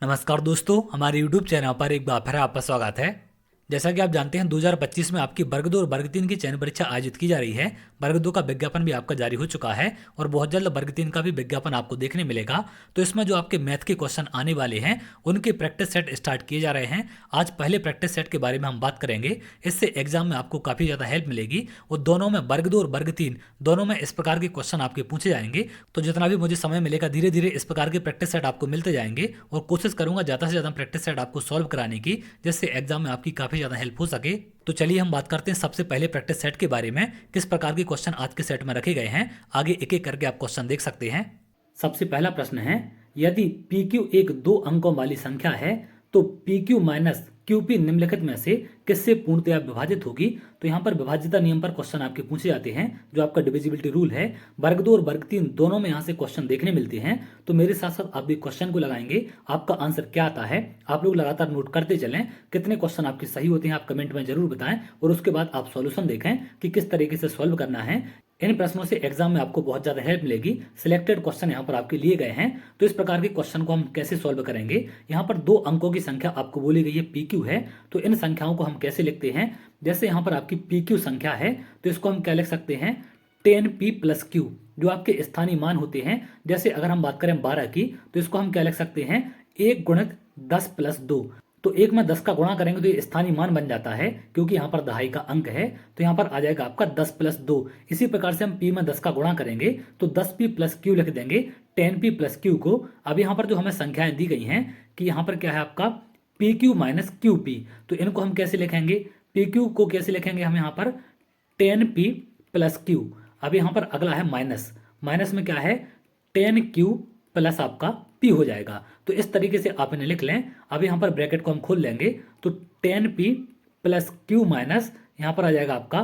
नमस्कार दोस्तों, हमारे YouTube चैनल पर एक बार फिर आपका स्वागत है। जैसा कि आप जानते हैं 2025 में आपकी वर्ग 2 और वर्ग 3 की चयन परीक्षा आयोजित की जा रही है। वर्ग 2 का विज्ञापन भी आपका जारी हो चुका है और बहुत जल्द वर्ग 3 का भी विज्ञापन आपको देखने मिलेगा। तो इसमें जो आपके मैथ के क्वेश्चन आने वाले हैं उनके प्रैक्टिस सेट स्टार्ट किए जा रहे हैं। आज पहले प्रैक्टिस सेट के बारे में हम बात करेंगे। इससे एग्जाम में आपको काफ़ी ज़्यादा हेल्प मिलेगी और दोनों में वर्ग 2 और वर्ग 3 दोनों में इस प्रकार के क्वेश्चन आपके पूछे जाएंगे। तो जितना भी मुझे समय मिलेगा धीरे धीरे इस प्रकार के प्रैक्टिस सेट आपको मिलते जाएंगे और कोशिश करूंगा ज़्यादा से ज़्यादा प्रैक्टिस सेट आपको सॉल्व कराने की, जिससे एग्जाम में आपकी काफ़ी ज़्यादा हेल्प हो सके। तो चलिए हम बात करते हैं सबसे पहले प्रैक्टिस सेट के बारे में, किस प्रकार के क्वेश्चन आज के सेट में रखे गए हैं। आगे एक एक करके आप क्वेश्चन देख सकते हैं। सबसे पहला प्रश्न है, यदि पी क्यू एक 2 अंकों वाली संख्या है तो P Q minus Q P निम्नलिखित में से किससे पूर्णतया विभाजित होगी। तो यहाँ पर विभाज्यता नियम पर क्वेश्चन आपके पूछे जाते हैं, जो आपका डिविजिबिलिटी रूल है। वर्ग 2 और वर्ग 3 दोनों में यहाँ से क्वेश्चन देखने मिलते हैं। तो मेरे साथ साथ आप भी क्वेश्चन को लगाएंगे, आपका आंसर क्या आता है आप लोग लगातार नोट करते चलें। कितने क्वेश्चन आपके सही होते हैं आप कमेंट में जरूर बताएं और उसके बाद आप सॉल्यूशन देखें कि किस तरीके से सॉल्व करना है। इन प्रश्नों से एग्जाम में आपको बहुत ज्यादा हेल्प मिलेगी। सिलेक्टेड क्वेश्चन यहाँ पर आपके लिए गए हैं। तो इस प्रकार के क्वेश्चन को हम कैसे सॉल्व करेंगे। यहाँ पर 2 अंकों की संख्या आपको बोली गई है पी क्यू है, तो इन संख्याओं को हम कैसे लिखते हैं। जैसे यहाँ पर आपकी पी क्यू संख्या है तो इसको हम क्या लिख सकते हैं, 10p प्लस क्यू, जो आपके स्थानीय मान होते हैं। जैसे अगर हम बात करें 12 की तो इसको हम क्या लिख सकते हैं, 1 गुणित 10 प्लस 2। तो 1 में 10 का गुणा करेंगे तो ये स्थानीय मान बन जाता है, क्योंकि यहाँ पर दहाई का अंक है। तो यहाँ पर आ जाएगा आपका 10 प्लस 2। इसी प्रकार से हम p में 10 का गुणा करेंगे तो 10p प्लस क्यू लिख देंगे 10p प्लस क्यू को। अब यहाँ पर जो हमें संख्याएं दी गई हैं कि यहाँ पर क्या है आपका P Q minus Q P, तो इनको हम कैसे लिखेंगे, पी क्यू को कैसे लिखेंगे हम यहाँ पर 10p प्लस क्यू। अब यहाँ पर अगला है माइनस, माइनस में क्या है 10q प्लस आपका p हो जाएगा। तो इस तरीके से आप इन्हें लिख लें। अब यहाँ पर ब्रैकेट को हम खोल लेंगे तो 10p प्लस क्यू माइनस यहाँ पर आ जाएगा आपका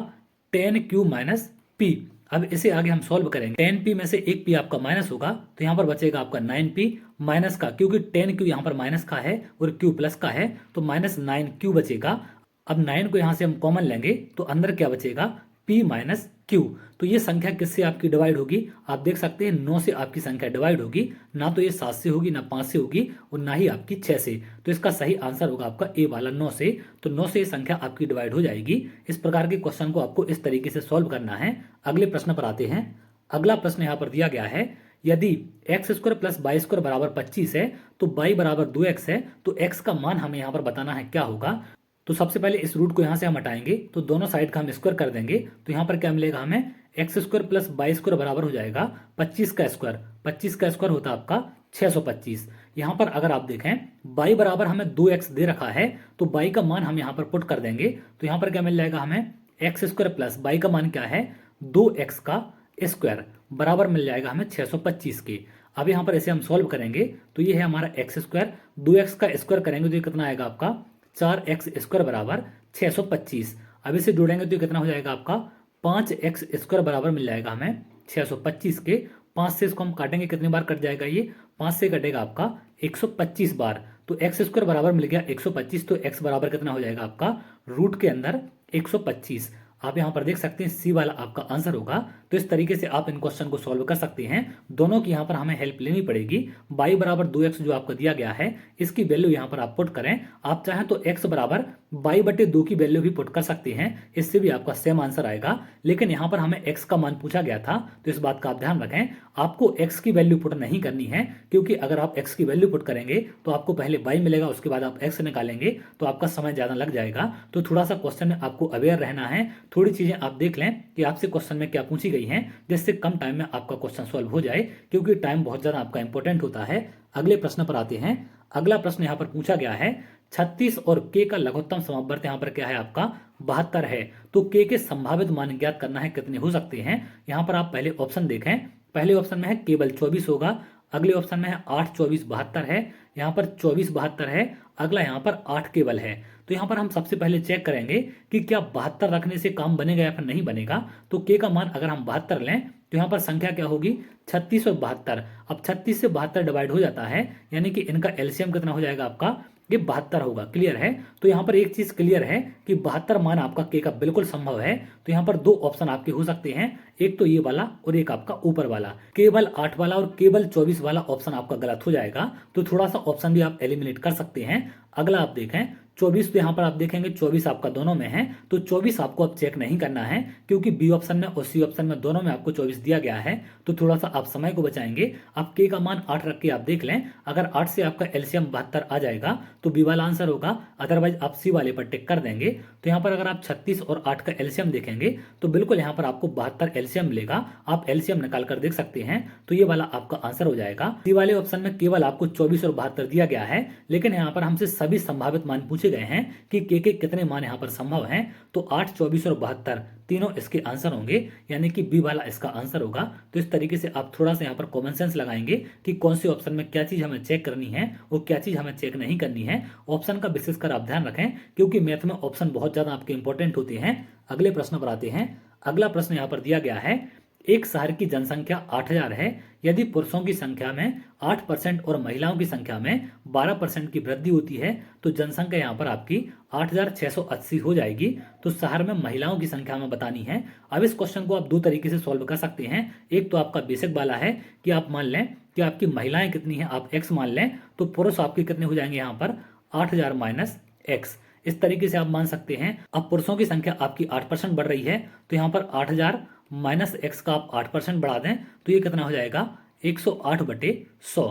10q माइनस p। अब इसे आगे हम सॉल्व करेंगे। 10p में से एक p आपका माइनस होगा तो यहाँ पर बचेगा आपका 9p माइनस का, क्योंकि 10q यहाँ पर माइनस का है और q प्लस का है तो माइनस 9q बचेगा। अब 9 को यहाँ से हम कॉमन लेंगे तो अंदर क्या बचेगा, p माइनस क्यू। तो ये संख्या किससे आपकी डिवाइड होगी, आप देख सकते हैं 9 से आपकी संख्या डिवाइड होगी। ना तो ये 7 से होगी, ना 5 से होगी और ना ही आपकी 6 से। तो इसका सही आंसर होगा आपका ए वाला 9 से। तो 9 से ये संख्या आपकी डिवाइड हो जाएगी। इस प्रकार के क्वेश्चन को आपको इस तरीके से सॉल्व करना है। अगले प्रश्न पर आते हैं। अगला प्रश्न यहाँ पर दिया गया है, यदि X square plus Y square बराबर 25 है तो वाई बराबर 2x है, तो x का मान हमें यहाँ पर बताना है क्या होगा। तो सबसे पहले इस रूट को यहाँ से हम हटाएंगे तो दोनों साइड का हम स्क्वायर कर देंगे। तो यहाँ पर क्या मिलेगा हमें, X square plus Y square बराबर हो जाएगा 25 का स्क्वायर। 25 का स्क्वायर होता है आपका 625। यहाँ पर अगर आप देखें y बराबर हमें 2x दे रखा है तो y का मान हम यहाँ पर पुट कर देंगे। तो यहाँ पर क्या मिल जाएगा हमें, एक्स स्क्वायर प्लस y का मान क्या है 2x का स्क्वायर बराबर मिल जाएगा हमें 625 के। अब यहाँ पर इसे हम सॉल्व करेंगे तो ये है हमारा एक्स स्क्वायर, 2x का स्क्वायर करेंगे तो ये कितना आएगा आपका 4x स्क्वायर बराबर 625। अब इसे जोड़ेंगे तो कितना हो जाएगा आपका 5x स्क्वायर बराबर मिल जाएगा हमें 625 के। 5 से इसको हम काटेंगे कितनी बार कट जाएगा, ये 5 से कटेगा आपका 125 बार। तो एक्स स्क्वायर बराबर मिल गया 125। तो x बराबर कितना हो जाएगा आपका रूट के अंदर 125। आप यहाँ पर देख सकते हैं सी वाला आपका आंसर होगा। तो इस तरीके से आप इन क्वेश्चन को सॉल्व कर सकते हैं। दोनों की यहाँ पर हमें हेल्प लेनी पड़ेगी। y बराबर 2x जो आपको दिया गया है इसकी वैल्यू यहाँ पर आप पुट करें। आप चाहें तो x बराबर y बटे 2 की वैल्यू भी पुट कर सकते हैं, इससे भी आपका सेम आंसर आएगा। लेकिन यहाँ पर हमें x का मान पूछा गया था तो इस बात का आप ध्यान रखें, आपको x की वैल्यू पुट नहीं करनी है। क्योंकि अगर आप x की वैल्यू पुट करेंगे तो आपको पहले y मिलेगा, उसके बाद आप x निकालेंगे तो आपका समय ज़्यादा लग जाएगा। तो थोड़ा सा क्वेश्चन में आपको अवेयर रहना है। थोड़ी चीज़ें आप देख लें कि आपसे क्वेश्चन में क्या पूछी गई हैं, जिससे कम टाइम में आपका क्वेश्चन सॉल्व हो जाए, क्योंकि टाइम बहुत ज़्यादा आपका इंपॉर्टेंट होता है। अगले प्रश्न पर आते हैं। अगला प्रश्न यहाँ पर पूछा गया है, 36 और k का लघुत्तम समवर्त यहाँ पर क्या है आपका 72 है, तो k के संभावित मान ज्ञात करना है कितने हो सकते हैं। यहाँ पर आप पहले ऑप्शन देखें, पहले ऑप्शन में है केवल 24 होगा, अगले ऑप्शन में है 8 24 72 है, यहाँ पर 24 72 है, अगला यहाँ पर 8 केवल है। तो यहाँ पर हम सबसे पहले चेक करेंगे कि क्या 72 रखने से काम बनेगा या फिर नहीं बनेगा। तो k का मान अगर हम 72 लें तो यहाँ पर संख्या क्या होगी 36 और 72। अब 36 से 72 डिवाइड हो जाता है, यानी कि इनका एलसीएम कितना हो जाएगा आपका, ये 72 होगा। क्लियर है? तो यहाँ पर एक चीज क्लियर है कि 72 मान आपका के का बिल्कुल संभव है। तो यहाँ पर दो ऑप्शन आपके हो सकते हैं, एक तो ये वाला और एक आपका ऊपर वाला। केवल 8 वाला और केवल 24 वाला ऑप्शन आपका गलत हो जाएगा, तो थोड़ा सा ऑप्शन भी आप एलिमिनेट कर सकते हैं। अगला आप देखें 24, तो यहाँ पर आप देखेंगे 24 आपका दोनों में है, तो 24 आपको अब चेक नहीं करना है क्योंकि बी ऑप्शन में और सी ऑप्शन में दोनों में आपको 24 दिया गया है। तो थोड़ा सा आप समय को बचाएंगे। आप के का मान 8 रख के आप देख लें, अगर 8 से आपका एलसीएम 72 आ जाएगा तो बी वाला आंसर होगा, अदरवाइज आप सी वाले पर टिक कर देंगे। तो यहाँ पर अगर आप 36 और 8 का एलसीएम देखेंगे तो बिल्कुल यहाँ पर आपको 72 एलसीएम मिलेगा। आप एलसीएम निकाल कर देख सकते हैं, तो ये वाला आपका आंसर हो जाएगा। सी वाले ऑप्शन में केवल आपको 24 और 72 दिया गया है, लेकिन यहाँ पर हमसे सभी संभावित मान पूछे गए हैं कि के कितने मान यहाँ पर संभव हैं। तो 8, 24 और 72 तीनों इसके आंसर होंगे, यानी कि बी वाला इसका आंसर होगा। तो इस तरीके से आप थोड़ा सा यहाँ पर कॉमन सेंस लगाएंगे कि कौन से ऑप्शन में क्या चीज हमें चेक करनी है और क्या चीज हमें चेक नहीं करनी है। ऑप्शन का विशेषकर आप ध्यान रखें क्योंकि मैथ में ऑप्शन बहुत ज्यादा आपके इंपॉर्टेंट होते हैं। अगले प्रश्न पर आते हैं। अगला प्रश्न यहाँ पर दिया गया है, एक शहर की जनसंख्या 8000 है, यदि पुरुषों की संख्या में 8% और महिलाओं की संख्या में 12% की वृद्धि होती है तो जनसंख्या यहाँ पर आपकी 8680 हो जाएगी। तो शहर में महिलाओं की संख्या में बतानी है। अब इस क्वेश्चन को आप दो तरीके से सॉल्व कर सकते हैं। एक तो आपका बेसिक वाला है कि आप मान लें कि आपकी महिलाएं कितनी है, आप x मान लें, तो पुरुष आपके कितने हो जाएंगे यहाँ पर 8000 माइनस x। इस तरीके से आप मान सकते हैं। अब पुरुषों की संख्या आपकी 8% बढ़ रही है, तो यहाँ पर 8000 माइनस एक्स का आप 8% बढ़ा दें तो ये कितना हो जाएगा 108/100,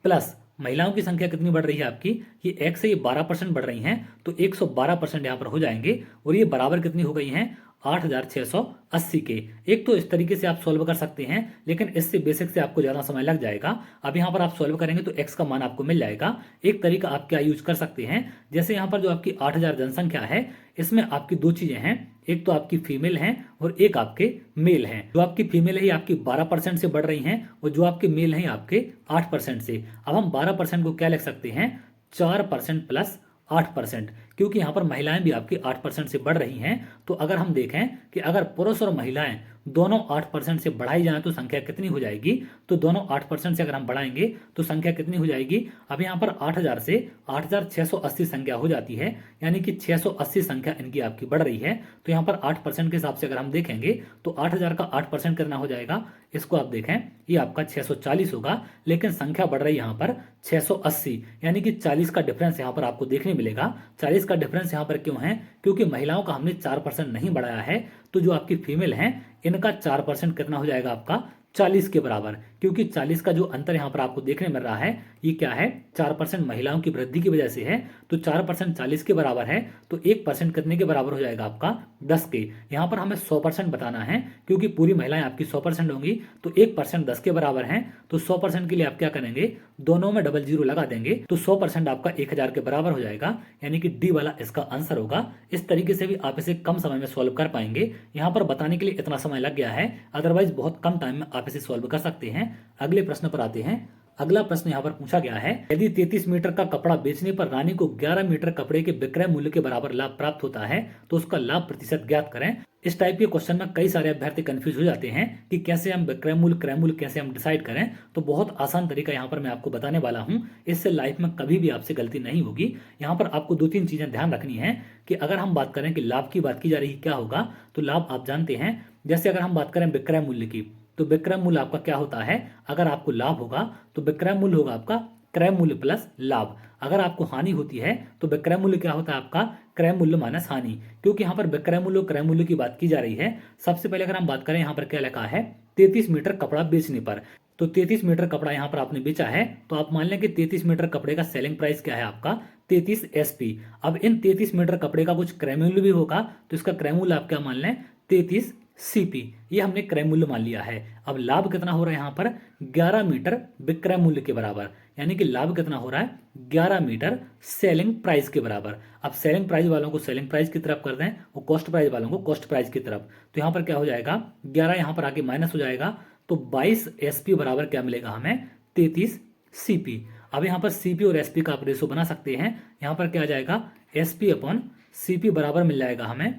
प्लस महिलाओं की संख्या कितनी बढ़ रही है आपकी, ये एक्स से ये 12% बढ़ रही हैं, तो 112% यहाँ पर हो जाएंगे और ये बराबर कितनी हो गई हैं 8680 के। एक तो इस तरीके से आप सॉल्व कर सकते हैं, लेकिन इससे बेसिक से आपको ज़्यादा समय लग जाएगा। अब यहाँ पर आप सॉल्व करेंगे तो x का मान आपको मिल जाएगा। एक तरीका आप क्या यूज कर सकते हैं, जैसे यहाँ पर जो आपकी 8000 जनसंख्या है इसमें आपकी दो चीज़ें हैं, एक तो आपकी फीमेल हैं और एक आपके मेल हैं। जो आपकी फीमेल है आपकी 12% से बढ़ रही हैं और जो आपके मेल हैं आपके 8% से। अब हम 12% को क्या लिख सकते हैं 4% प्लस 8%, क्योंकि यहाँ पर महिलाएं भी आपकी 8% से बढ़ रही हैं। तो अगर हम देखें कि अगर पुरुष और महिलाएं दोनों 8% से बढ़ाई जाए तो संख्या कितनी हो जाएगी, तो दोनों 8% से अगर हम बढ़ाएंगे तो संख्या कितनी हो जाएगी। अब यहाँ पर 8000 से 8680 संख्या हो जाती है, यानी कि 680 संख्या इनकी आपकी बढ़ रही है। तो यहाँ पर 8% के हिसाब से अगर हम देखेंगे तो 8000 का 8% करना हो जाएगा, इसको आप देखें ये आपका 640 होगा, लेकिन संख्या बढ़ रही है यहाँ पर 680, यानी कि 40 का डिफरेंस यहाँ पर आपको देखने मिलेगा। 40 का डिफरेंस यहाँ पर क्यों है, क्योंकि महिलाओं का हमने 4% नहीं बढ़ाया है, तो जो आपकी फीमेल हैं इनका 4% कितना हो जाएगा आपका 40 के बराबर, क्योंकि 40 का जो अंतर यहाँ पर आपको देखने मिल रहा है ये क्या है 4% महिलाओं की वृद्धि की वजह से है। तो 4% 40 के बराबर है, तो 1% कितने के बराबर हो जाएगा आपका 10 के। यहाँ पर हमें 100% बताना है, क्योंकि पूरी महिलाएं आपकी 100% होंगी, तो 1% 10 के बराबर है। तो 100% के लिए आप क्या करेंगे, दोनों में डबल जीरो लगा देंगे, तो 100% आपका 1000 के बराबर हो जाएगा, यानी कि डी वाला इसका आंसर होगा। इस तरीके से भी आप इसे कम समय में सॉल्व कर पाएंगे। यहाँ पर बताने के लिए इतना समय लग गया है, अदरवाइज बहुत कम टाइम में आप इसे सॉल्व कर सकते हैं। अगले प्रश्न पर आते हैं। अगला प्रश्न यहाँ पर पूछा गया है, यदि 33 मीटर का कपड़ा बेचने पर रानी को 11 मीटर कपड़े के विक्रय मूल्य के बराबर लाभ प्राप्त होता है तो उसका लाभ प्रतिशत ज्ञात करें। इस टाइप के क्वेश्चन में कई सारे अभ्यर्थी कंफ्यूज हो जाते हैं कि कैसे हम विक्रय मूल्य क्रय मूल्य कैसे हम डिसाइड करें। तो बहुत आसान तरीका यहाँ पर मैं आपको बताने वाला हूँ, इससे लाइफ में कभी भी आपसे गलती नहीं होगी। यहाँ पर आपको 2-3 चीजें ध्यान रखनी है कि अगर हम बात करें कि लाभ की बात की जा रही है क्या होगा, तो लाभ आप जानते हैं। जैसे अगर हम बात करें विक्रय मूल्य की, तो विक्रय मूल्य आपका क्या होता है, अगर आपको लाभ होगा तो विक्रय मूल्य होगा आपका क्रय मूल्य प्लस लाभ। अगर आपको हानि होती है तो विक्रय मूल्य क्या होता है आपका क्रय मूल्य माइनस हानि, क्योंकि यहाँ पर विक्रय मूल्य और क्रय मूल्य की बात की जा रही है। सबसे पहले अगर हम बात करें यहाँ पर क्या लिखा है 33 मीटर कपड़ा बेचने पर, तो 33 मीटर कपड़ा यहाँ पर आपने बेचा है, तो आप मान लें कि 33 मीटर कपड़े का सेलिंग प्राइस क्या है आपका 33 SP। अब इन 33 मीटर कपड़े का कुछ क्रय मूल्य भी होगा, तो इसका क्रय मूल्य आप क्या मान लें 33 CP, ये हमने क्रय मूल्य मान लिया है। अब लाभ कितना हो रहा है यहाँ पर 11 मीटर विक्रय मूल्य के बराबर, यानी कि लाभ कितना हो रहा है 11 मीटर सेलिंग प्राइस के बराबर। अब सेलिंग प्राइस वालों को सेलिंग प्राइस की तरफ कर दें और कॉस्ट प्राइस वालों को कॉस्ट प्राइस की तरफ, तो यहाँ पर क्या हो जाएगा 11 यहाँ पर आके माइनस हो जाएगा, तो 22 SP बराबर क्या मिलेगा हमें 33 CP। अब यहाँ पर CP और SP का आप रेशो बना सकते हैं। यहाँ पर क्या आ जाएगा SP/CP बराबर मिल जाएगा हमें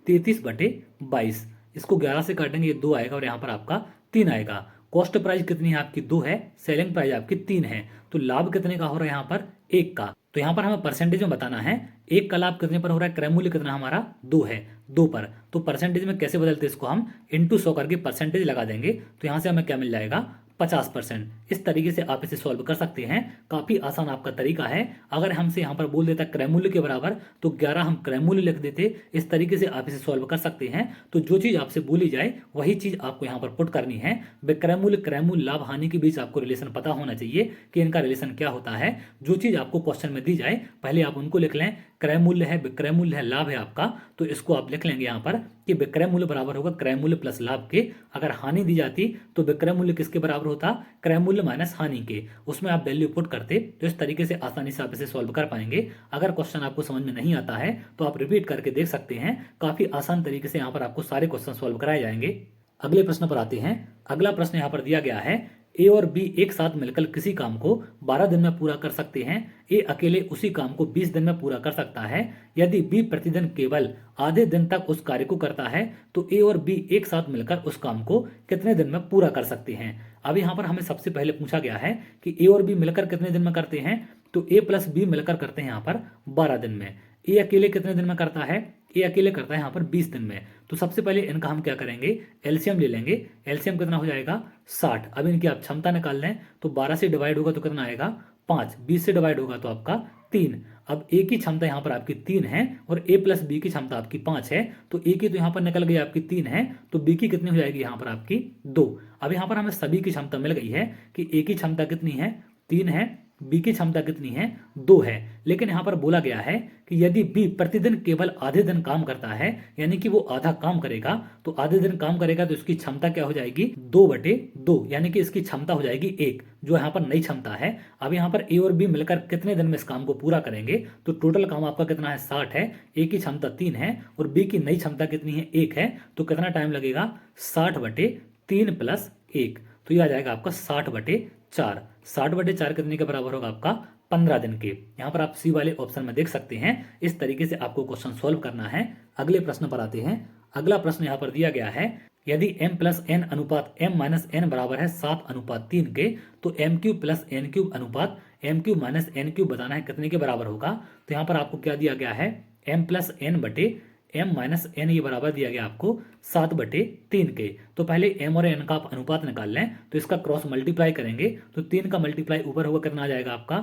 33/22। इसको 11 से काटेंगे ये 2 आएगा और यहाँ पर आपका 3 आएगा, कॉस्ट प्राइस कितनी है आपकी 2 है, सेलिंग प्राइस आपकी 3 है, तो लाभ कितने का हो रहा है यहाँ पर 1 का। तो यहाँ पर हमें परसेंटेज में बताना है 1 का लाभ कितने पर हो रहा है, क्रय मूल्य कितना हमारा 2 है, 2 पर। तो परसेंटेज में कैसे बदलते हैं इसको, हम इंटू 100 करके परसेंटेज लगा देंगे, तो यहाँ से हमें क्या मिल जाएगा 50%। इस तरीके से आप इसे सॉल्व कर सकते हैं, काफी आसान आपका तरीका है। अगर हमसे यहाँ पर बोल देता क्रय मूल्य के बराबर तो 11 हम क्रय मूल्य लिख देते। इस तरीके से आप इसे सॉल्व कर सकते हैं। तो जो चीज आपसे बोली जाए वही चीज आपको यहाँ पर पुट करनी है। क्रय मूल्य लाभ हानि के बीच आपको रिलेशन पता होना चाहिए कि इनका रिलेशन क्या होता है। जो चीज आपको क्वेश्चन में दी जाए पहले आप उनको लिख लें। क्रय मूल्य है, विक्रय मूल्य है, लाभ है आपका, तो इसको आप लिख लेंगे यहाँ पर कि विक्रय मूल्य बराबर होगा क्रय मूल्य प्लस लाभ के। अगर हानि दी जाती तो विक्रय मूल्य किसके बराबर होता, क्रय मूल्य माइनस हानि के, उसमें आप वैल्यू पुट करते। तो इस तरीके से आसानी से आप इसे सॉल्व कर पाएंगे। अगर क्वेश्चन आपको समझ में नहीं आता है तो आप रिपीट करके देख सकते हैं। काफी आसान तरीके से यहाँ पर आपको सारे क्वेश्चन सॉल्व कराए जाएंगे। अगले प्रश्न पर आते हैं। अगला प्रश्न यहाँ पर दिया गया है, ए और बी एक साथ मिलकर किसी काम को 12 दिन में पूरा कर सकते हैं। ए अकेले उसी काम को 20 दिन में पूरा कर सकता है। यदि बी प्रतिदिन केवल आधे दिन तक उस कार्य को करता है तो ए और बी एक साथ मिलकर उस काम को कितने दिन में पूरा कर सकते हैं। अब यहाँ पर हमें सबसे पहले पूछा गया है कि ए और बी मिलकर कितने दिन में करते हैं, तो ए प्लस बी मिलकर करते हैं यहाँ पर 12 दिन में। ए अकेले कितने दिन में करता है, ए अकेले करता है यहाँ पर 20 दिन में। तो सबसे पहले इनका हम क्या करेंगे, एलसीएम ले लेंगे। एलसीएम कितना हो जाएगा 60। अब इनकी आप क्षमता निकाल लें तो 12 से डिवाइड होगा तो कितना आएगा 5, 20 से डिवाइड होगा तो आपका 3। अब ए की क्षमता यहाँ पर आपकी 3 है और ए प्लस बी की क्षमता आपकी 5 है। तो ए की तो यहाँ पर निकल गई आपकी 3 है, तो बी की कितनी हो जाएगी यहाँ पर आपकी 2। अब यहाँ पर हमें सभी की क्षमता मिल गई है कि ए की क्षमता कितनी है 3 है, बी की क्षमता कितनी है 2 है। लेकिन यहाँ पर बोला गया है कि यदि बी प्रतिदिन केवल आधे दिन काम करता है, यानी कि वो आधा काम करेगा, तो आधे दिन काम करेगा तो इसकी क्षमता क्या हो जाएगी 2/2, यानी कि इसकी क्षमता हो जाएगी 1, जो यहाँ पर नई क्षमता है। अब यहाँ पर ए और बी मिलकर कितने दिन में इस काम को पूरा करेंगे, तो टोटल काम आपका कितना है 60 है, ए की क्षमता 3 है और बी की नई क्षमता कितनी है 1 है। तो कितना टाइम लगेगा 60/3 + 1, तो यह आ जाएगा आपका 60/4। 60/4 कितने के बराबर होगा आपका 15 दिन के। यहाँ पर आप सी वाले ऑप्शन में देख सकते हैं। इस तरीके से आपको क्वेश्चन सोल्व करना है। अगले प्रश्न पर आते हैं। अगला प्रश्न यहाँ पर दिया गया है, यदि m + n अनुपात m - n बराबर है 7:3 के, तो m³ + n³ अनुपात m³ - n³ बताना है कितने के बराबर होगा। तो यहाँ पर आपको क्या दिया गया है, m + n बटे m - n ये बराबर दिया गया आपको 7/3 के। तो पहले m और n का आप अनुपात निकाल लें, तो इसका क्रॉस मल्टीप्लाई करेंगे तो 3 का मल्टीप्लाई ऊपर होगा कितना आ जाएगा आपका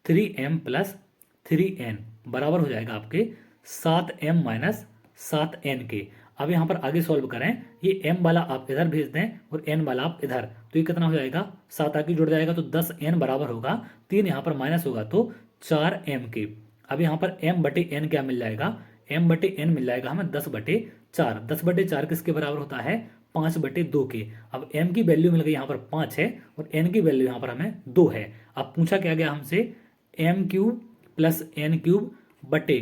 3m + 3n बराबर हो जाएगा आपके 7m - 7n के। अब यहाँ पर आगे सॉल्व करें, ये m वाला आप इधर भेज दें और n वाला आप इधर, तो ये कितना हो जाएगा 7 आगे जुड़ जाएगा तो 10n बराबर होगा, 3 यहाँ पर माइनस होगा तो 4m के। अब यहाँ पर m/n क्या मिल जाएगा, m/n मिल जाएगा हमें 10/4। 10/4 किसके बराबर होता है 5/2 के। अब m की वैल्यू मिल गई यहाँ पर 5 है और n की वैल्यू यहाँ पर हमें 2 है। अब पूछा क्या गया हमसे, m³ + n³ बटे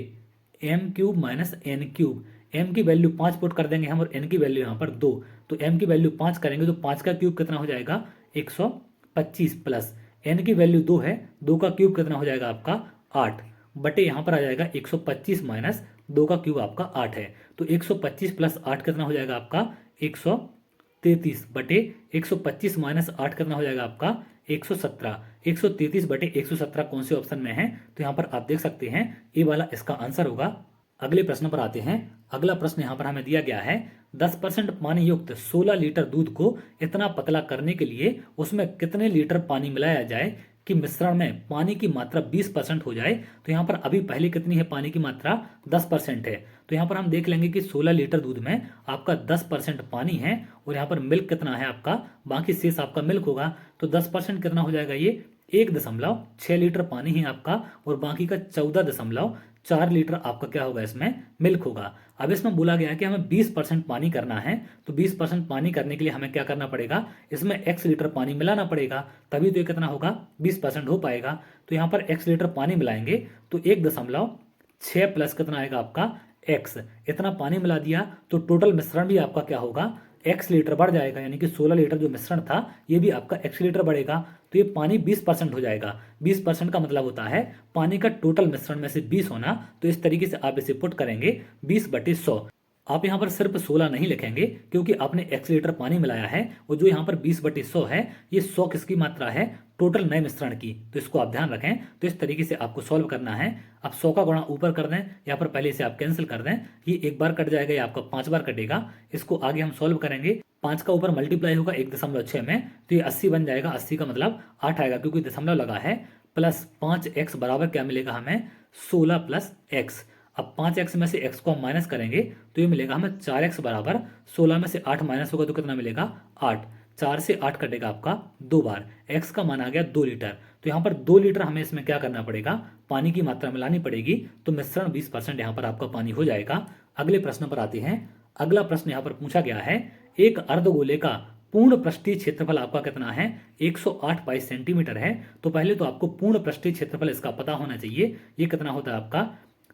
m³ - n³। m की वैल्यू 5 पुट कर देंगे हम और n की वैल्यू यहाँ पर 2, तो m की वैल्यू 5 करेंगे तो 5 का क्यूब कितना हो जाएगा 125 प्लस n की वैल्यू 2 है, 2 का क्यूब कितना हो जाएगा आपका 8 बटे यहाँ पर आ जाएगा 125 माइनस 2 का क्यूब आपका 8 है। तो 125 + 8 कितना हो जाएगा आपका 133 बटे 125 - 8 कितना हो जाएगा आपका 117। 133 बटे 117 कौन से ऑप्शन में है, तो यहाँ पर आप देख सकते हैं ए वाला इसका आंसर होगा। अगले प्रश्न पर आते हैं। अगला प्रश्न यहाँ पर हमें दिया गया है, 10% पानी युक्त 16 लीटर दूध को इतना पतला करने के लिए उसमें कितने लीटर पानी मिलाया जाए कि मिश्रण में पानी की मात्रा 20% हो जाए। तो यहाँ पर अभी पहले कितनी है पानी की मात्रा 10% है। तो यहाँ पर हम देख लेंगे कि 16 लीटर दूध में आपका 10% पानी है और यहाँ पर मिल्क कितना है आपका, बाकी शेष आपका मिल्क होगा। तो 10% कितना हो जाएगा, ये 1.6 लीटर पानी है आपका और बाकी का 14.4 लीटर आपका क्या होगा, इसमें मिल्क होगा। अब इसमें बोला गया है कि हमें 20% पानी करना है, तो 20% पानी करने के लिए हमें क्या करना पड़ेगा, इसमें x लीटर पानी मिलाना पड़ेगा, तभी तो ये कितना होगा 20% हो पाएगा। तो यहाँ पर x लीटर पानी मिलाएंगे तो 1.6 प्लस कितना आएगा आपका x, इतना पानी मिला दिया तो टोटल मिश्रण भी आपका क्या होगा x लीटर बढ़ जाएगा, यानी कि 16 लीटर जो मिश्रण था ये भी आपका x लीटर बढ़ेगा। तो ये पानी 20% हो जाएगा। 20% का मतलब होता है पानी का टोटल मिश्रण में से 20 होना। तो इस तरीके से आप इसे पुट करेंगे 20/100। आप यहाँ पर सिर्फ 16 नहीं लिखेंगे क्योंकि आपने x लीटर पानी मिलाया है और जो यहाँ पर 20/100 है, ये 100 किसकी मात्रा है, टोटल नए मिश्रण की। तो इसको आप ध्यान रखें। तो इस तरीके से आपको सॉल्व करना है। अब 100 का गुणा ऊपर कर दें, यहाँ पर पहले से आप कैंसिल कर दें, ये एक बार कट जाएगा, ये आपका 5 बार कटेगा। इसको आगे हम सॉल्व करेंगे। 5 का ऊपर मल्टीप्लाई होगा 1.6 में, तो ये 80 बन जाएगा। 80 का मतलब 8 आएगा क्योंकि दशमलव लगा है। प्लस 5x बराबर क्या मिलेगा हमें, 16 प्लस x। अब 5x में से x को हम माइनस करेंगे तो ये मिलेगा हमें 4x बराबर 16 में से 8 माइनस होगा तो कितना मिलेगा, 8। 4 से 8 कटेगा आपका 2 बार। x का मान आ गया 2 लीटर। तो यहाँ पर 2 लीटर हमें इसमें क्या करना पड़ेगा, पानी की मात्रा मिलानी पड़ेगी। तो मिश्रण 20% यहाँ पर आपका पानी हो जाएगा। अगले प्रश्न पर आते हैं। अगला प्रश्न यहाँ पर पूछा गया है, एक अर्धगोले का पूर्ण पृष्ठीय क्षेत्रफल आपका कितना है, 108 बाई सेंटीमीटर है। तो पहले तो आपको पूर्ण पृष्ठीय क्षेत्रफल इसका पता होना चाहिए। ये कितना होता है आपका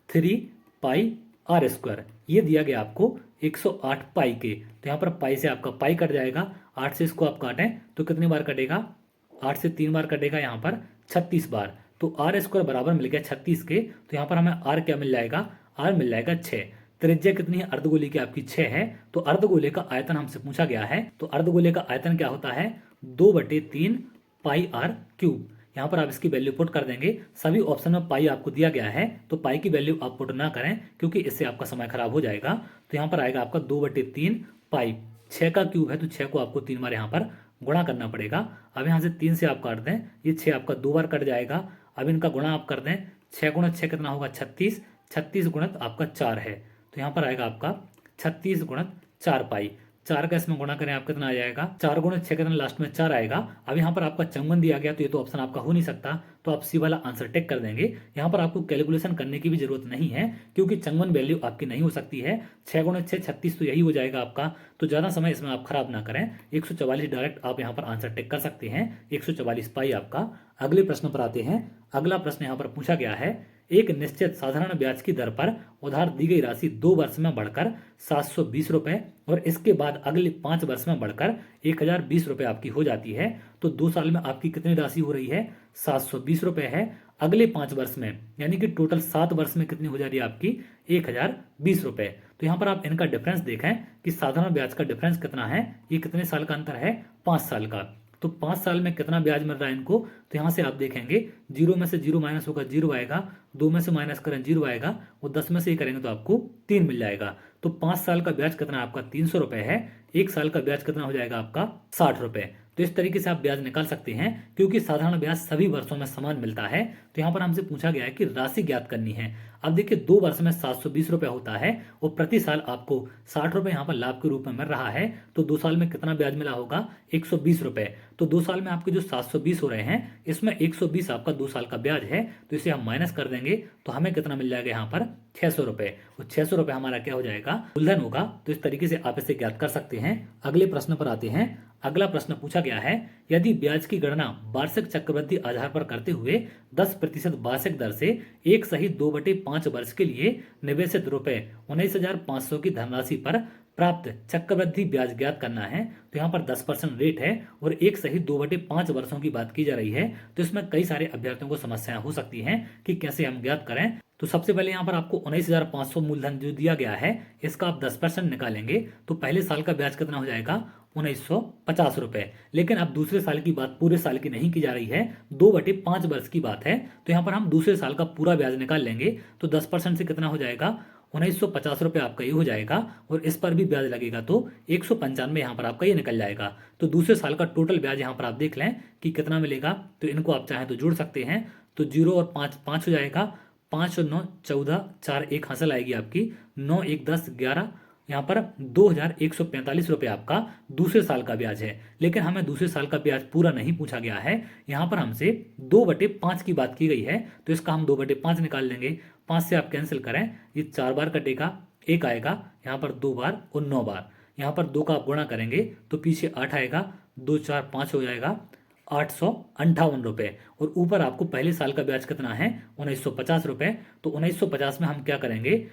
3πr²। ये दिया गया आपको 108 पाई के। तो यहाँ पर पाई से आपका पाई कट जाएगा। 8 से इसको आप काटें तो कितनी बार कटेगा, 8 से 3 बार कटेगा, यहाँ पर 36 बार। तो r² बराबर मिल गया 36 के। तो यहाँ पर हमें r क्या मिल जाएगा, r मिल जाएगा 6। त्रिज्या कितनी है अर्धगोले की, आपकी 6 है। तो अर्धगोले का आयतन हमसे पूछा गया है। तो अर्धगोले का आयतन क्या होता है, 2/3 पाई r³। यहाँ पर आप इसकी वैल्यू पुट कर देंगे। सभी ऑप्शन में पाई आपको दिया गया है, तो पाई की वैल्यू आप पुट ना करें क्योंकि इससे आपका समय खराब हो जाएगा। तो यहाँ पर आएगा आपका 2/3 पाई। 6 का क्यूब है तो 6 को आपको 3 बार यहाँ पर गुणा करना पड़ेगा। अब यहाँ से 3 से आप काट दें, ये 6 आपका 2 बार कट जाएगा। अब इनका गुणा आप कर दें, 6 गुणा 6 कितना होगा, 36। 36 गुणित आपका 4 है। तो यहाँ पर आएगा आपका 36 गुणित 4 पाई। 4 का इसमें गुणा करें आप कितना आ जाएगा, 4 गुणित 6 कितना, लास्ट में 4 आएगा। अब यहाँ पर आपका चंगन दिया गया तो ये तो ऑप्शन आपका हो नहीं सकता, तो आप सी वाला आंसर टिक कर देंगे। यहाँ पर आपको कैलकुलेशन करने की भी जरूरत नहीं है क्योंकि चंगन वैल्यू आपकी नहीं हो सकती है। 6 गुणित 6 36, तो यही हो जाएगा आपका। तो ज़्यादा समय इसमें आप खराब ना करें। 144 डायरेक्ट आप यहाँ पर आंसर टिक कर सकते हैं। 144 पाई आपका। अगले प्रश्न पर आते हैं। अगला प्रश्न यहाँ पर पूछा गया है, एक निश्चित साधारण ब्याज की दर पर उधार दी गई राशि 2 वर्ष में बढ़कर 720 रुपए और इसके बाद अगले 5 वर्ष में बढ़कर 1020 रुपए आपकी हो जाती है। तो 2 साल में आपकी कितनी राशि हो रही है, 720 रुपए है। अगले 5 वर्ष में यानी कि टोटल 7 वर्ष में कितनी हो जा रही है आपकी, 1020 रुपए। तो यहाँ पर आप इनका डिफरेंस देखें कि साधारण ब्याज का डिफरेंस कितना है। ये कितने साल का अंतर है, 5 साल का। तो 5 साल में कितना ब्याज मिल रहा है इनको, तो यहाँ से आप देखेंगे 0 में से 0 माइनस होगा 0 आएगा, 2 में से माइनस करें 0 आएगा और 10 में से ये करेंगे तो आपको 3 मिल जाएगा। तो 5 साल का ब्याज कितना आपका 300 रुपए है। 1 साल का ब्याज कितना हो जाएगा आपका 60 रुपए। तो इस तरीके से आप ब्याज निकाल सकते हैं क्योंकि साधारण ब्याज सभी वर्षों में समान मिलता है। तो यहाँ पर हमसे पूछा गया है कि राशि ज्ञात करनी है। अब देखिए 2 वर्ष में 720 रुपए होता है और प्रति साल आपको 60 रुपए यहाँ पर लाभ के रूप में मिल रहा है। तो 2 साल में कितना ब्याज मिला होगा, 120 रुपए। तो 2 साल में आपके जो 720 हो रहे हैं इसमें 120 आपका 2 साल का ब्याज है। तो इसे हम माइनस कर देंगे तो हमें कितना मिल जाएगा यहाँ पर 600 रुपए। और 600 रुपए हमारा क्या हो जाएगा, मूलधन होगा। तो इस तरीके से आप इसे ज्ञात कर सकते हैं। अगले प्रश्न पर आते हैं। अगला प्रश्न पूछा गया है, यदि ब्याज की गणना वार्षिक चक्रवृद्धि आधार पर करते हुए 10% वार्षिक दर से 1 सही 2/5 वर्ष के लिए निवेशित रुपए 19,500 की धनराशि पर प्राप्त चक्रवृद्धि ब्याज ज्ञात करना है। तो यहाँ पर 10% रेट है और 1 सही 2/5 वर्षों की बात की जा रही है। तो इसमें कई सारे अभ्यर्थियों को समस्याएं हो सकती हैं कि कैसे हम ज्ञात करें। तो सबसे पहले यहाँ पर आपको 19,500 मूलधन जो दिया गया है इसका आप 10% निकालेंगे तो पहले साल का ब्याज कितना हो जाएगा, 1950 रुपए। लेकिन अब दूसरे साल की बात पूरे साल की नहीं की जा रही है, 2/5 वर्ष की बात है। तो यहाँ पर हम दूसरे साल का पूरा ब्याज निकाल लेंगे तो 10% से कितना हो जाएगा, 1950 रुपये आपका ये हो जाएगा और इस पर भी ब्याज लगेगा तो 195 यहाँ पर आपका ये निकल जाएगा। तो दूसरे साल का टोटल ब्याज यहाँ पर आप देख लें कि कितना मिलेगा। तो इनको आप चाहें तो जोड़ सकते हैं। तो 0 और 5 5 हो जाएगा, 5 और 9 14, 4 1 हासिल आएगी आपकी, 9 1 10 11। यहाँ पर 2,145 रुपये आपका दूसरे साल का ब्याज है। लेकिन हमें दूसरे साल का ब्याज पूरा नहीं पूछा गया है। यहाँ पर हमसे 2/5 की बात की गई है तो इसका हम 2/5 निकाल लेंगे। 5 से आप कैंसिल करें, ये 4 बार कटेगा, 1 आएगा, यहाँ पर 2 बार और 9 बार। यहाँ पर 2 का आप गुणा करेंगे तो पीछे 8 आएगा, 2 4 5 हो जाएगा, 858 रुपये। और ऊपर आपको पहले साल का ब्याज कितना है, 1950 रुपये। तो 1950 में हम क्या करेंगे,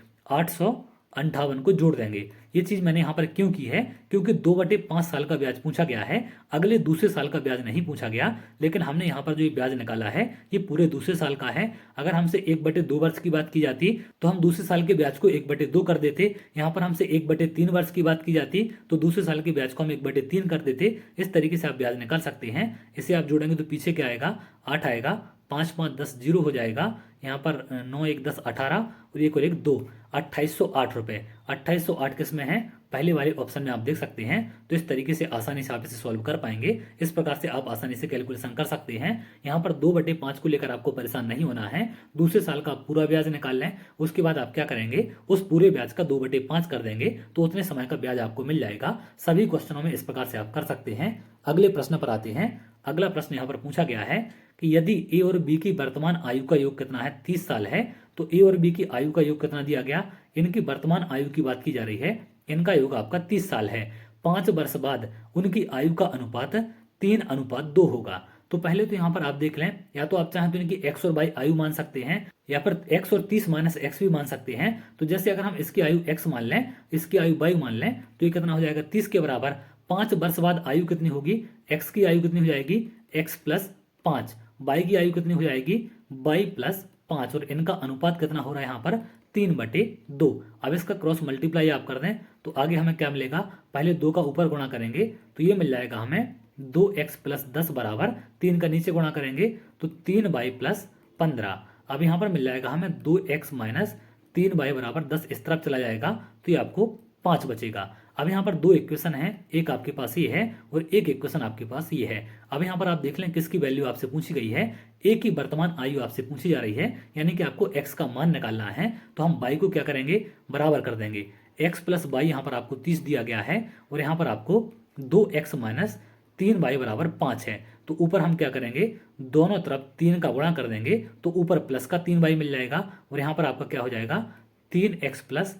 58 को जोड़ देंगे। ये चीज़ मैंने यहाँ पर क्यों की है, क्योंकि 2/5 साल का ब्याज पूछा गया है, अगले दूसरे साल का ब्याज नहीं पूछा गया। लेकिन हमने यहाँ पर जो ये ब्याज निकाला है ये पूरे दूसरे साल का है। अगर हमसे 1/2 वर्ष की बात की जाती तो हम दूसरे साल के ब्याज को 1/2 कर देते। यहाँ पर हमसे 1/3 वर्ष की बात की जाती तो दूसरे साल के ब्याज को हम 1/3 कर देते। इस तरीके से आप ब्याज निकाल सकते हैं। इसे आप जोड़ेंगे तो पीछे क्या आएगा, 8 आएगा, 5 5 10 जीरो हो जाएगा। यहाँ पर 9 1 10 18 और 1 और 1 2, 2808 रुपये। 2808 किस में है, पहले वाले ऑप्शन में आप देख सकते हैं। तो इस तरीके से आसानी से आप इसे सॉल्व कर पाएंगे। इस प्रकार से आप आसानी से कैलकुलेशन कर सकते हैं। यहाँ पर 2/5 को लेकर आपको परेशान नहीं होना है। दूसरे साल का पूरा ब्याज निकाल लें, उसके बाद आप क्या करेंगे, उस पूरे ब्याज का 2/5 कर देंगे तो उतने समय का ब्याज आपको मिल जाएगा। सभी क्वेश्चनों में इस प्रकार से आप कर सकते हैं। अगले प्रश्न पर आते हैं। अगला प्रश्न यहाँ पर पूछा गया है कि यदि ए और बी की वर्तमान आयु का योग कितना है, 30 साल है, तो ए और बी की आयु का योग कितना दिया गया, इनकी वर्तमान आयु की बात की जा रही है, इनका योग आपका 30 साल है। 5 वर्ष बाद उनकी आयु का अनुपात 3:2 होगा। तो पहले तो यहाँ पर आप देख लें, या तो आप चाहें तो इनकी x और y आयु मान सकते हैं, या फिर x और 30 - x भी मान सकते हैं। तो जैसे अगर हम इसकी आयु x मान लें, इसकी आयु y मान लें, तो ये कितना हो जाएगा, 30 के बराबर। 5 वर्ष बाद आयु कितनी होगी, x की आयु कितनी हो जाएगी, x + 5, y की आयु कितनी हो जाएगी, y + 5, और इनका अनुपात कितना हो रहा है यहाँ पर, 3/2। अब इसका क्रॉस मल्टीप्लाई आप कर दें तो आगे हमें क्या मिलेगा, पहले 2 का ऊपर गुणा करेंगे तो ये मिल जाएगा हमें 2x + 10 बराबर 3 का नीचे गुणा करेंगे तो 3y + 15। अब यहाँ पर मिल जाएगा हमें 2x - 3y बराबर 10, इस तरफ चला जाएगा तो ये आपको 5 बचेगा। अब यहाँ पर 2 इक्वेशन है, एक आपके पास ये है और एक इक्वेशन आपके पास ये है। अब यहाँ पर आप देख लें किसकी वैल्यू आपसे पूछी गई है, ए की वर्तमान आयु आपसे पूछी जा रही है, यानी कि आपको x का मान निकालना है। तो हम y को क्या करेंगे, बराबर कर देंगे। x + y यहाँ पर आपको 30 दिया गया है और यहाँ पर आपको 2x - 3y बराबर 5 है। तो ऊपर हम क्या करेंगे, दोनों तरफ 3 का गुणा कर देंगे तो ऊपर प्लस का 3y मिल जाएगा और यहाँ पर आपका क्या हो जाएगा, 3x +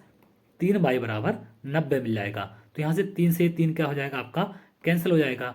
3y बराबर 90 मिल जाएगा। तो यहाँ से 3 से 3 क्या हो जाएगा, आपका कैंसिल हो जाएगा।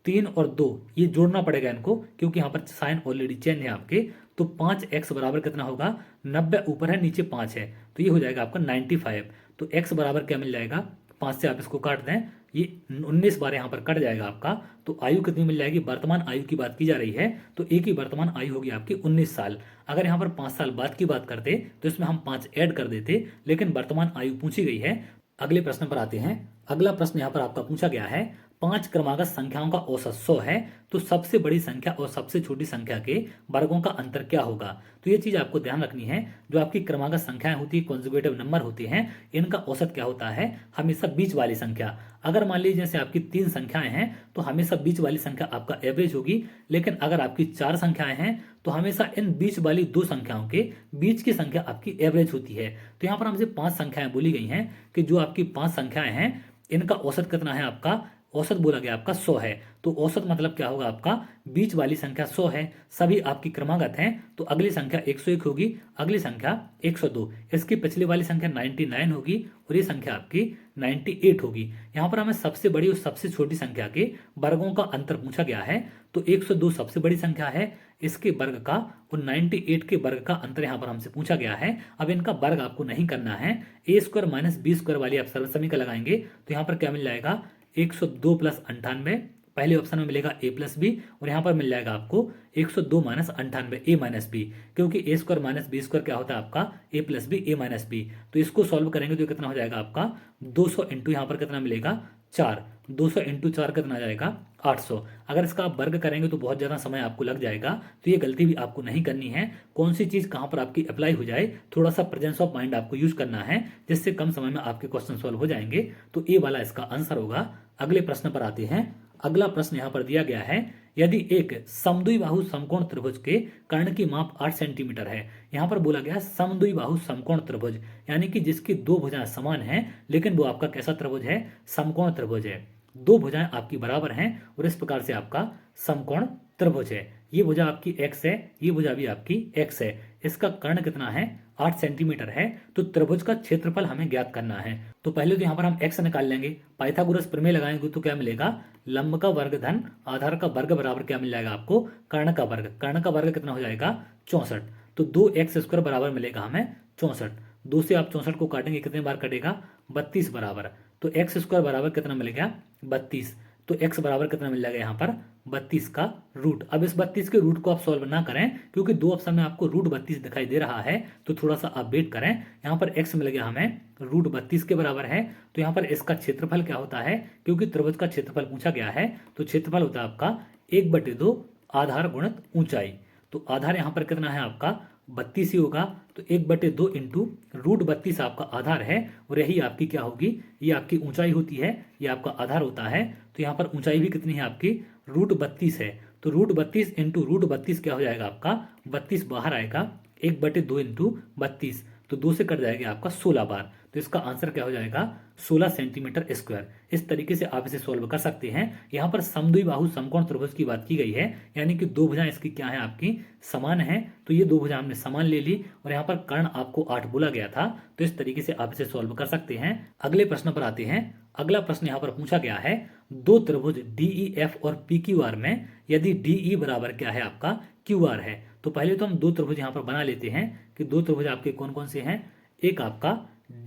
3 और 2 ये जोड़ना पड़ेगा इनको, क्योंकि यहाँ पर साइन ऑलरेडी चेंज है आपके। तो 5x बराबर कितना होगा, 90 ऊपर है, नीचे 5 है, तो ये हो जाएगा आपका 95। तो x बराबर क्या मिल जाएगा, 5 से आप इसको काट दें, ये 19 बार यहाँ पर कट जाएगा आपका। तो आयु कितनी मिल जाएगी, वर्तमान आयु की बात की जा रही है, तो ए की वर्तमान आयु होगी आपकी 19 साल। अगर यहाँ पर 5 साल बाद की बात करते तो इसमें हम 5 ऐड कर देते, लेकिन वर्तमान आयु पूछी गई है। अगले प्रश्न पर आते हैं। अगला प्रश्न यहाँ पर आपका पूछा गया है, 5 क्रमागत संख्याओं का औसत 100 है, तो सबसे बड़ी संख्या और सबसे छोटी संख्या के वर्गों का अंतर क्या होगा। तो ये चीज़ आपको ध्यान रखनी है, जो आपकी क्रमागत संख्याएं होती है, कॉन्जुगेटिव नंबर होते हैं, इनका औसत क्या होता है, हमेशा बीच वाली संख्या। अगर मान लीजिए जैसे आपकी 3 संख्याएं हैं तो हमेशा बीच वाली संख्या आपका एवरेज होगी, लेकिन अगर आपकी 4 संख्याएं हैं तो हमेशा इन बीच वाली 2 संख्याओं के बीच की संख्या आपकी एवरेज होती है। तो यहाँ पर हमसे 5 संख्याएं बोली गई हैं कि जो आपकी 5 संख्याएं हैं इनका औसत कितना है, आपका औसत बोला गया आपका 100 है। तो औसत मतलब क्या होगा, आपका बीच वाली संख्या 100 है, सभी आपकी क्रमागत हैं, तो अगली संख्या 101 होगी, अगली संख्या 102, इसकी पिछली वाली संख्या 99 होगी और ये संख्या आपकी 98 होगी। यहाँ पर हमें सबसे बड़ी और सबसे छोटी संख्या के वर्गों का अंतर पूछा गया है। तो 102 सबसे बड़ी संख्या है, इसके वर्ग का और 98 के वर्ग का अंतर यहाँ पर हमसे पूछा गया है। अब इनका वर्ग आपको नहीं करना है, a² - b² वाली आप सर्व समीकरण लगाएंगे तो यहाँ पर क्या मिल जाएगा, 102 + 98, पहले ऑप्शन में मिलेगा a + b, और यहाँ पर मिल जाएगा आपको 102 - 98 a - b, क्योंकि a² - b² क्या होता है आपका a + b a - b। तो इसको सॉल्व करेंगे तो कितना हो जाएगा आपका 200 इंटू यहाँ पर कितना मिलेगा 4, 200 इंटू 4 कितना आ जाएगा 800। अगर इसका आप वर्ग करेंगे तो बहुत ज़्यादा समय आपको लग जाएगा, तो ये गलती भी आपको नहीं करनी है। कौन सी चीज़ कहाँ पर आपकी अप्लाई हो जाए, थोड़ा सा प्रेजेंस ऑफ माइंड आपको यूज करना है, जिससे कम समय में आपके क्वेश्चन सॉल्व हो जाएंगे। तो ए वाला इसका आंसर होगा। अगले प्रश्न पर आते हैं। अगला प्रश्न यहाँ पर दिया गया है, यदि एक समद्विबाहु समकोण त्रिभुज के कर्ण की माप 8 सेंटीमीटर है। यहाँ पर बोला गया है समद्विबाहु समकोण त्रिभुज, यानी कि जिसकी 2 भुजाएं समान हैं, लेकिन वो आपका कैसा त्रिभुज है, समकोण त्रिभुज है। 2 भुजाएं आपकी बराबर हैं और इस प्रकार से आपका समकोण त्रिभुज है। ये भुजा आपकी x है, ये भुजा भी आपकी x है, इसका कर्ण कितना है 8 सेंटीमीटर है। तो त्रिभुज का क्षेत्रफल हमें ज्ञात करना है। तो पहले तो यहाँ पर हम x निकाल लेंगे, पाइथागोरस प्रमेय लगाएंगे तो क्या मिलेगा, लंब का वर्ग धन आधार का वर्ग बराबर क्या मिल जाएगा आपको, कर्ण का वर्ग। कर्ण का वर्ग कितना हो जाएगा 64, तो 2x² बराबर मिलेगा हमें 64। 2 से आप 64 को काटेंगे कितने बार कटेगा, 32 बराबर। तो एक्स स्क्वायर बराबर कितना मिल गया, 32। तो एक्स बराबर कितना मिल जाएगा यहाँ पर, 32 का रूट। अब इस 32 के रूट को आप सॉल्व ना करें क्योंकि दो ऑप्शन में आपको रूट 32 दिखाई दे रहा है, तो थोड़ा सा आप वेट करें। यहाँ पर एक्स मिल गया हमें रूट 32 के बराबर है। तो यहाँ पर इसका क्षेत्रफल क्या होता है, क्योंकि त्रिभुज का क्षेत्रफल पूछा गया है, तो क्षेत्रफल होता है आपका 1/2 आधार गुणित ऊंचाई। तो आधार यहाँ पर कितना है आपका, 32 ही होगा। तो 1/2 इंटू रूट 32 आपका आधार है, और यही आपकी क्या होगी, ये आपकी ऊंचाई होती है, ये आपका आधार होता है। तो यहाँ पर ऊंचाई भी कितनी है आपकी, रूट 32 है। तो रूट 32 इंटू रूट 32 क्या हो जाएगा आपका, 32 बाहर आएगा, 1/2 इंटू 32, तो 2 से कट जाएगा आपका 16 बार। तो इसका आंसर क्या हो जाएगा, 16 सेंटीमीटर स्क्वायर। इस तरीके से आप इसे सोल्व कर सकते हैं। यहाँ पर समद्विबाहु समकोण त्रिभुज की बात की गई है, यानी कि दो भुजाएं इसकी क्या है आपकी, समान है। तो ये दो भुजाएं हमने समान ले ली, और यहाँ पर कर्ण आपको 8 बोला गया था। तो इस तरीके से आप इसे सोल्व कर सकते हैं। अगले प्रश्न पर आते हैं। अगला प्रश्न यहाँ पर पूछा गया है, दो त्रिभुज DEF और PQR में यदि DE बराबर क्या है आपका, QR है। तो पहले तो हम दो त्रिभुज यहाँ पर बना लेते हैं कि दो त्रिभुज आपके कौन कौन से हैं। एक आपका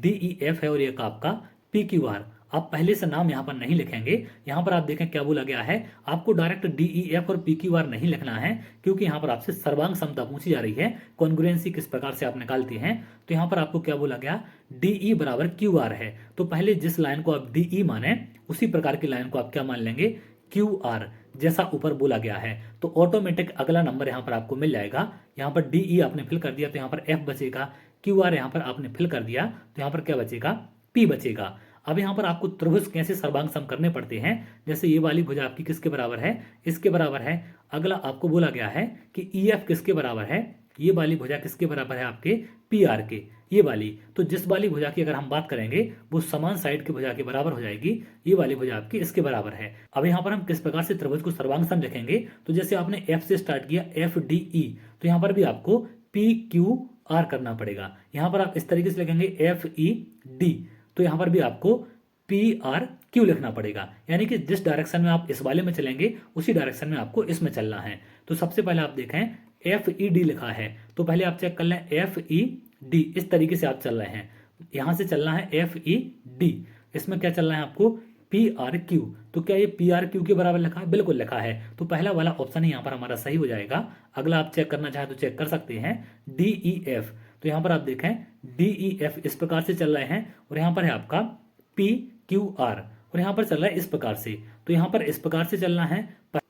DEF है और एक आपका PQR। आप पहले से नाम यहाँ पर नहीं लिखेंगे। यहाँ पर आप देखें क्या बोला गया है, आपको डायरेक्ट DEF और PQR नहीं लिखना है, क्योंकि यहाँ पर आपसे सर्वांग समता पूछी जा रही है, कॉन्ग्रुएंसी किस प्रकार से आप निकालते हैं। तो यहाँ पर आपको क्या बोला गया, DE बराबर QR है। तो पहले जिस लाइन को आप DE माने उसी प्रकार की लाइन को आप क्या मान लेंगे, QR, जैसा ऊपर बोला गया है। तो ऑटोमेटिक अगला नंबर यहाँ पर आपको मिल जाएगा। यहाँ पर DE आपने फिल कर दिया तो यहाँ पर F बचेगा, QR यहाँ पर आपने फिल कर दिया तो यहाँ पर क्या बचेगा, P बचेगा। अब यहाँ पर आपको त्रिभुज कैसे सर्वांग सम करने पड़ते हैं, जैसे ये वाली भुजा आपकी किसके बराबर है, इसके बराबर है। अगला आपको बोला गया है कि EF किसके बराबर है, ये वाली भुजा किसके बराबर है आपके, PR के, ये वाली। तो जिस वाली भुजा की अगर हम बात करेंगे वो समान साइड की भुजा के बराबर हो जाएगी, ये वाली भुजा आपकी इसके बराबर है। अब यहाँ पर हम किस प्रकार से त्रिभुज को सर्वांग सम लिखेंगे, तो जैसे आपने F से स्टार्ट किया, FDE, तो यहाँ पर भी आपको PQR करना पड़ेगा। यहाँ पर आप इस तरीके से लिखेंगे FED, तो यहाँ पर भी आपको PRQ लिखना पड़ेगा। यानी कि जिस डायरेक्शन में आप इस वाले में चलेंगे उसी डायरेक्शन में आपको इसमें चलना है। तो सबसे पहले आप देखें FED लिखा है, तो पहले आप चेक कर लें FED, इस तरीके से आप चल रहे हैं। यहां से चलना है FED, इसमें क्या चलना है आपको, PRQ। तो क्या ये PRQ के बराबर लिखा है, बिल्कुल लिखा है। तो पहला वाला ऑप्शन ही यहाँ पर हमारा सही हो जाएगा। अगला आप चेक करना चाहे तो चेक कर सकते हैं DEF। तो यहाँ पर आप देखें DEF इस प्रकार से चल रहे हैं, और यहाँ पर है आपका PQR, और यहाँ पर चल रहा है इस प्रकार से। तो यहाँ पर इस प्रकार से चलना है।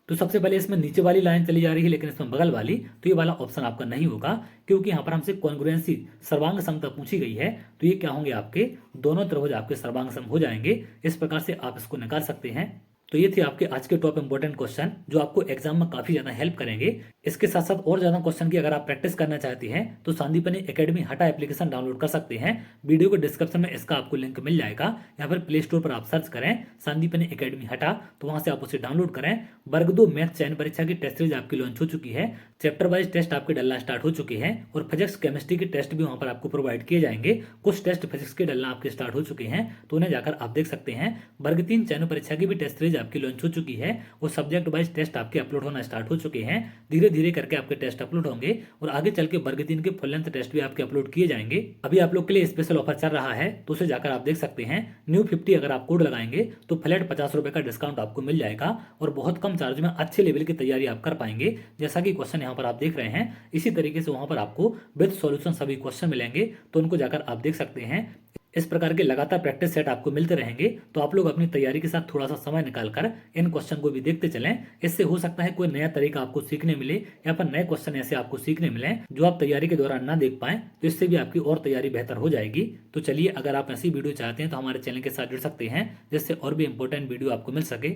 तो सबसे पहले इसमें नीचे वाली लाइन चली जा रही है, लेकिन इसमें बगल वाली, तो ये वाला ऑप्शन आपका नहीं होगा, क्योंकि यहाँ पर हमसे कॉन्ग्रुएंसी सर्वांग समता पूछी गई है। तो ये क्या होंगे, आपके दोनों त्रिभुज आपके सर्वांग सम हो जाएंगे। इस प्रकार से आप इसको निकाल सकते हैं। तो ये थे आपके आज के टॉप इंपोर्टेंट क्वेश्चन, जो आपको एग्जाम में काफी ज्यादा हेल्प करेंगे। इसके साथ साथ और ज्यादा क्वेश्चन की अगर आप प्रैक्टिस करना चाहते हैं तो संदीपनी एकेडमी हटा एप्लीकेशन डाउनलोड कर सकते हैं। वीडियो के डिस्क्रिप्शन में इसका आपको लिंक मिल जाएगा, या फिर प्ले स्टोर पर आप सर्च करें संदीपनी एकेडमी हटा, तो वहां से आप उसे डाउनलोड करें। वर्ग 2 मैथ चयन परीक्षा की टेस्ट सीरीज आपकी लॉन्च हो चुकी है। चैप्टर वाइज टेस्ट आपके डलना स्टार्ट हो चुके हैं, और फिजिक्स केमिस्ट्री के टेस्ट भी वहां पर आपको प्रोवाइड किए जाएंगे। कुछ टेस्ट फिजिक्स के डलना आपके स्टार्ट हो चुके हैं, तो उन्हें जाकर आप देख सकते हैं। वर्ग 3 चयन परीक्षा की भी टेस्ट सीरीज आपकी लॉन्च हो चुकी है, और सब्जेक्ट वाइज टेस्ट आपके अपलोड होना स्टार्ट हो चुके हैं। धीरे धीरे करके आपके टेस्ट अपलोड होंगे, और आगे चल के वर्ग 3 के फुल लेंथ टेस्ट भी आपके अपलोड किए जाएंगे। अभी आप लोग के लिए स्पेशल ऑफर चल रहा है, तो उसे जाकर आप देख सकते हैं। न्यू 50 अगर आप कोड लगाएंगे तो फ्लैट 50 रुपए का डिस्काउंट आपको मिल जाएगा, और बहुत कम चार्ज में अच्छे लेवल की तैयारी आप कर पाएंगे। जैसा कि क्वेश्चन यहाँ पर आप देख रहे हैं, इसी तरीके से वहां पर आपको विद सॉल्यूशन सभी क्वेश्चन मिलेंगे, तो उनको जाकर आप देख सकते हैं। इस प्रकार के लगातार प्रैक्टिस सेट आपको मिलते रहेंगे, तो आप लोग अपनी तैयारी के साथ थोड़ा सा समय निकालकर इन क्वेश्चन को भी देखते चलें। इससे हो सकता है कोई नया तरीका आपको सीखने मिले, या फिर नए क्वेश्चन ऐसे आपको सीखने मिले जो आप तैयारी के दौरान ना देख पाए, तो इससे भी आपकी और तैयारी बेहतर हो जाएगी। तो चलिए, अगर आप ऐसी वीडियो चाहते हैं तो हमारे चैनल के साथ जुड़ सकते हैं, जिससे और भी इंपॉर्टेंट वीडियो आपको मिल सके।